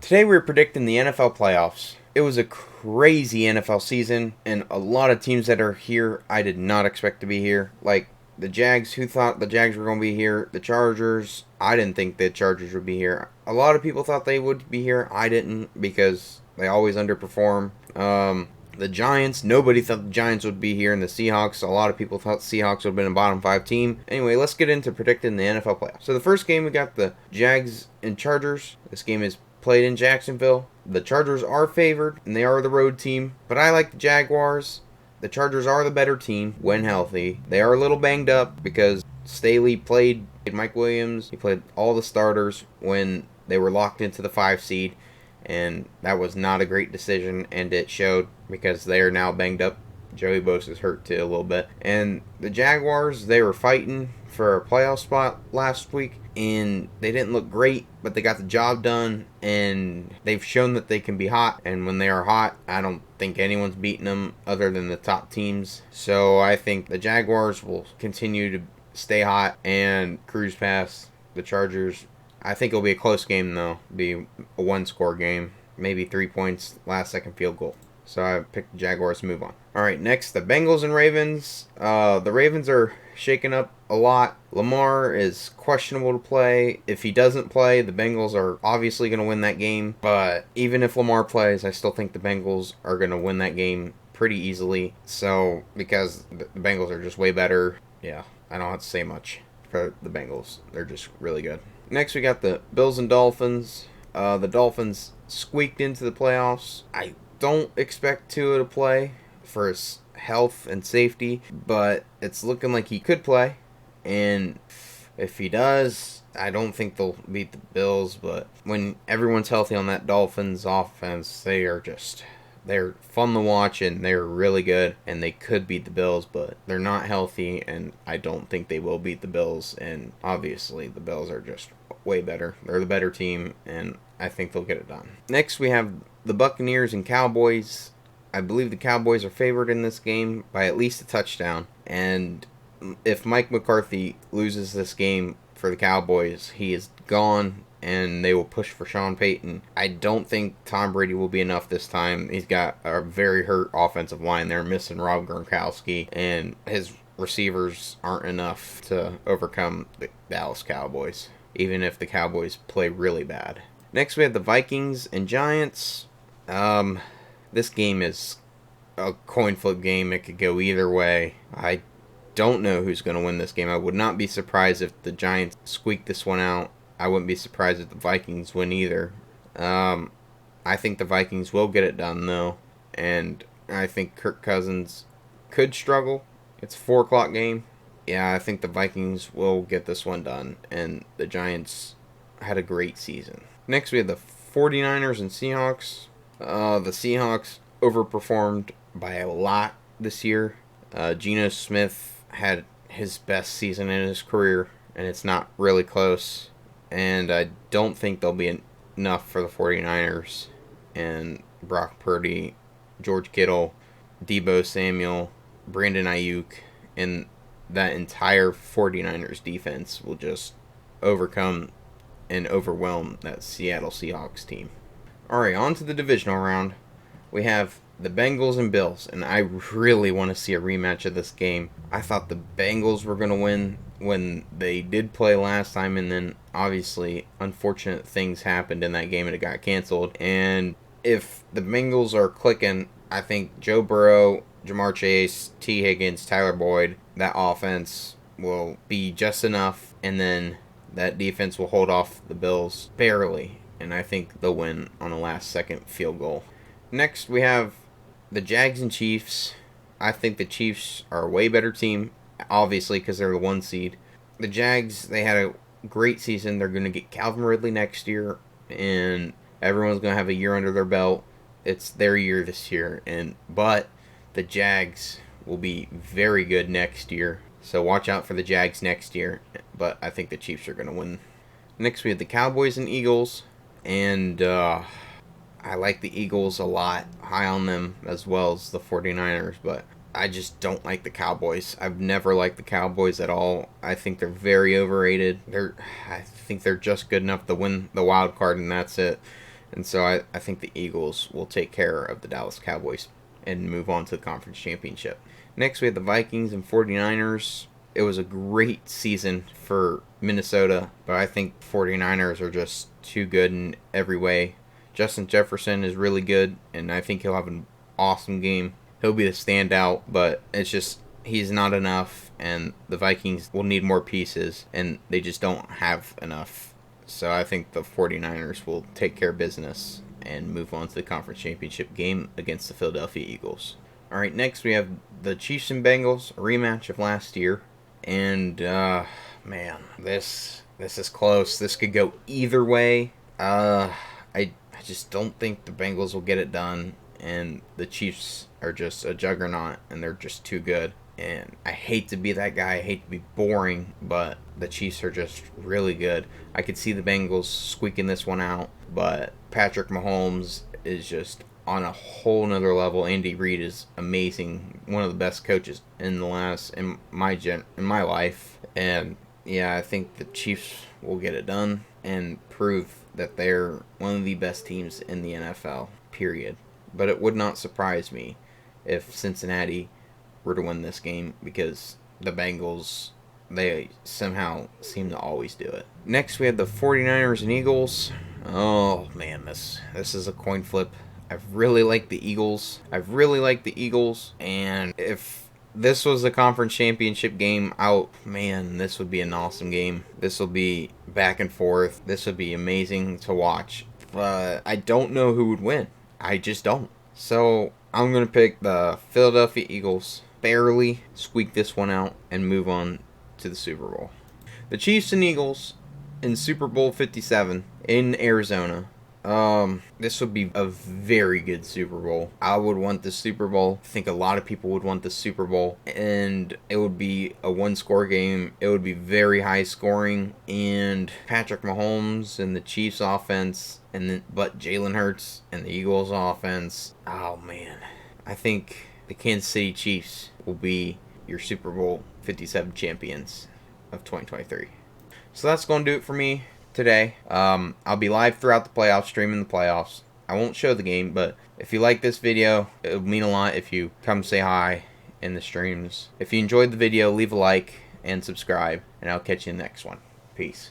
Today we're predicting the NFL playoffs. It was a crazy NFL season, and a lot of teams that are here I did not expect to be here. Like the Jags, who thought the Jags were going to be here? The Chargers, I didn't think the Chargers would be here. A lot of people thought they would be here. I didn't because they always underperform. The Giants, nobody thought the Giants would be here, and the Seahawks, a lot of people thought the Seahawks would have been a bottom 5 team. Anyway, let's get into predicting the NFL playoffs. So the first game, we got the Jags and Chargers. This game is played in Jacksonville. The Chargers are favored, and they are the road team, but I like the Jaguars. The Chargers are the better team when healthy. They are a little banged up because Staley played Mike Williams. He played all the starters when they were locked into the 5 seed, and that was not a great decision, and it showed because they are now banged up. Joey Bosa's hurt too a little bit. And the Jaguars, they were fighting for a playoff spot last week, and they didn't look great, but they got the job done, and they've shown that they can be hot, and when they are hot, I don't think anyone's beating them other than the top teams. So I think the Jaguars will continue to stay hot and cruise past the Chargers. I think it'll be a close game, though. It'll be a one-score game, maybe 3 points, last-second field goal. So I picked the Jaguars to move on. All right, next, the Bengals and Ravens. The Ravens are shaking up a lot. Lamar is questionable to play. If he doesn't play, the Bengals are obviously going to win that game. But even if Lamar plays, I still think the Bengals are going to win that game pretty easily. So, because the Bengals are just way better. Yeah, I don't have to say much for the Bengals. They're just really good. Next, we got the Bills and Dolphins. The Dolphins squeaked into the playoffs. I don't expect Tua to play for his health and safety, but it's looking like he could play. And if he does, I don't think they'll beat the Bills, but when everyone's healthy on that Dolphins offense, they're fun to watch, and they're really good, and they could beat the Bills, but they're not healthy, and I don't think they will beat the Bills. And obviously the Bills are just way better. They're the better team, and I think they'll get it done. Next, we have the Buccaneers and Cowboys. I believe the Cowboys are favored in this game by at least a touchdown, and if Mike McCarthy loses this game for the Cowboys, he is gone, and they will push for Sean Payton. I don't think Tom Brady will be enough this time. He's got a very hurt offensive line. They're missing Rob Gronkowski, and his receivers aren't enough to overcome the Dallas Cowboys, even if the Cowboys play really bad. Next, we have the Vikings and Giants. This game is a coin flip game. It could go either way. I don't know who's going to win this game. I would not be surprised if the Giants squeak this one out. I wouldn't be surprised if the Vikings win either. I think the Vikings will get it done, though. And I think Kirk Cousins could struggle. It's a 4 o'clock game. Yeah, I think the Vikings will get this one done. And the Giants had a great season. Next, we have the 49ers and Seahawks. The Seahawks overperformed by a lot this year. Geno Smith had his best season in his career, and it's not really close. And I don't think there'll be enough for the 49ers. And Brock Purdy, George Kittle, Deebo Samuel, Brandon Ayuk, and that entire 49ers defense will just overcome and overwhelm that Seattle Seahawks team. Alright, on to the divisional round. We have the Bengals and Bills, and I really want to see a rematch of this game. I thought the Bengals were going to win when they did play last time, and then obviously unfortunate things happened in that game and it got canceled. And if the Bengals are clicking, I think Joe Burrow, Jamar Chase, T. Higgins, Tyler Boyd, that offense will be just enough, and then that defense will hold off the Bills barely, and I think they'll win on a last-second field goal. Next, we have the Jags and Chiefs. I think the Chiefs are a way better team, obviously, because they're the 1 seed. The Jags, they had a great season. They're going to get Calvin Ridley next year, and everyone's going to have a year under their belt. It's their year this year, but the Jags will be very good next year. So watch out for the Jags next year, but I think the Chiefs are going to win. Next, we have the Cowboys and Eagles, and I like the Eagles a lot, high on them as well as the 49ers, but I just don't like the Cowboys. I've never liked the Cowboys at all. I think they're very overrated. I think they're just good enough to win the wild card, and that's it. And so I think the Eagles will take care of the Dallas Cowboys and move on to the conference championship. Next, we have the Vikings and 49ers. It was a great season for Minnesota, but I think 49ers are just too good in every way. Justin Jefferson is really good, and I think he'll have an awesome game. He'll be the standout, but it's just he's not enough, and the Vikings will need more pieces, and they just don't have enough. So I think the 49ers will take care of business and move on to the conference championship game against the Philadelphia Eagles. All right, next we have the Chiefs and Bengals, a rematch of last year. And, man, this is close. This could go either way. I just don't think the Bengals will get it done. And the Chiefs are just a juggernaut, and they're just too good. And I hate to be that guy. I hate to be boring, but the Chiefs are just really good. I could see the Bengals squeaking this one out, but Patrick Mahomes is just on a whole nother level. Andy Reid is amazing, one of the best coaches in my life, and yeah, I think the Chiefs will get it done and prove that they're one of the best teams in the NFL. Period. But it would not surprise me if Cincinnati were to win this game because the Bengals, they somehow seem to always do it. Next, we have the 49ers and Eagles. Oh man, this is a coin flip. I really like the Eagles. And if this was a conference championship game, this would be an awesome game. This will be back and forth. This would be amazing to watch. But I don't know who would win. I just don't. So I'm going to pick the Philadelphia Eagles. Barely squeak this one out and move on to the Super Bowl. The Chiefs and Eagles in Super Bowl 57 in Arizona. This would be a very good Super Bowl. I would want the Super Bowl. I think a lot of people would want the Super Bowl. And it would be a one-score game. It would be very high scoring. And Patrick Mahomes and the Chiefs offense, but Jalen Hurts and the Eagles offense. Oh, man. I think the Kansas City Chiefs will be your Super Bowl 57 champions of 2023. So that's going to do it for me today. I'll be live throughout the playoffs, streaming the playoffs. I won't show the game, but if you like this video, it would mean a lot if you come say hi in the streams. If you enjoyed the video, leave a like and subscribe, and I'll catch you in the next one. Peace.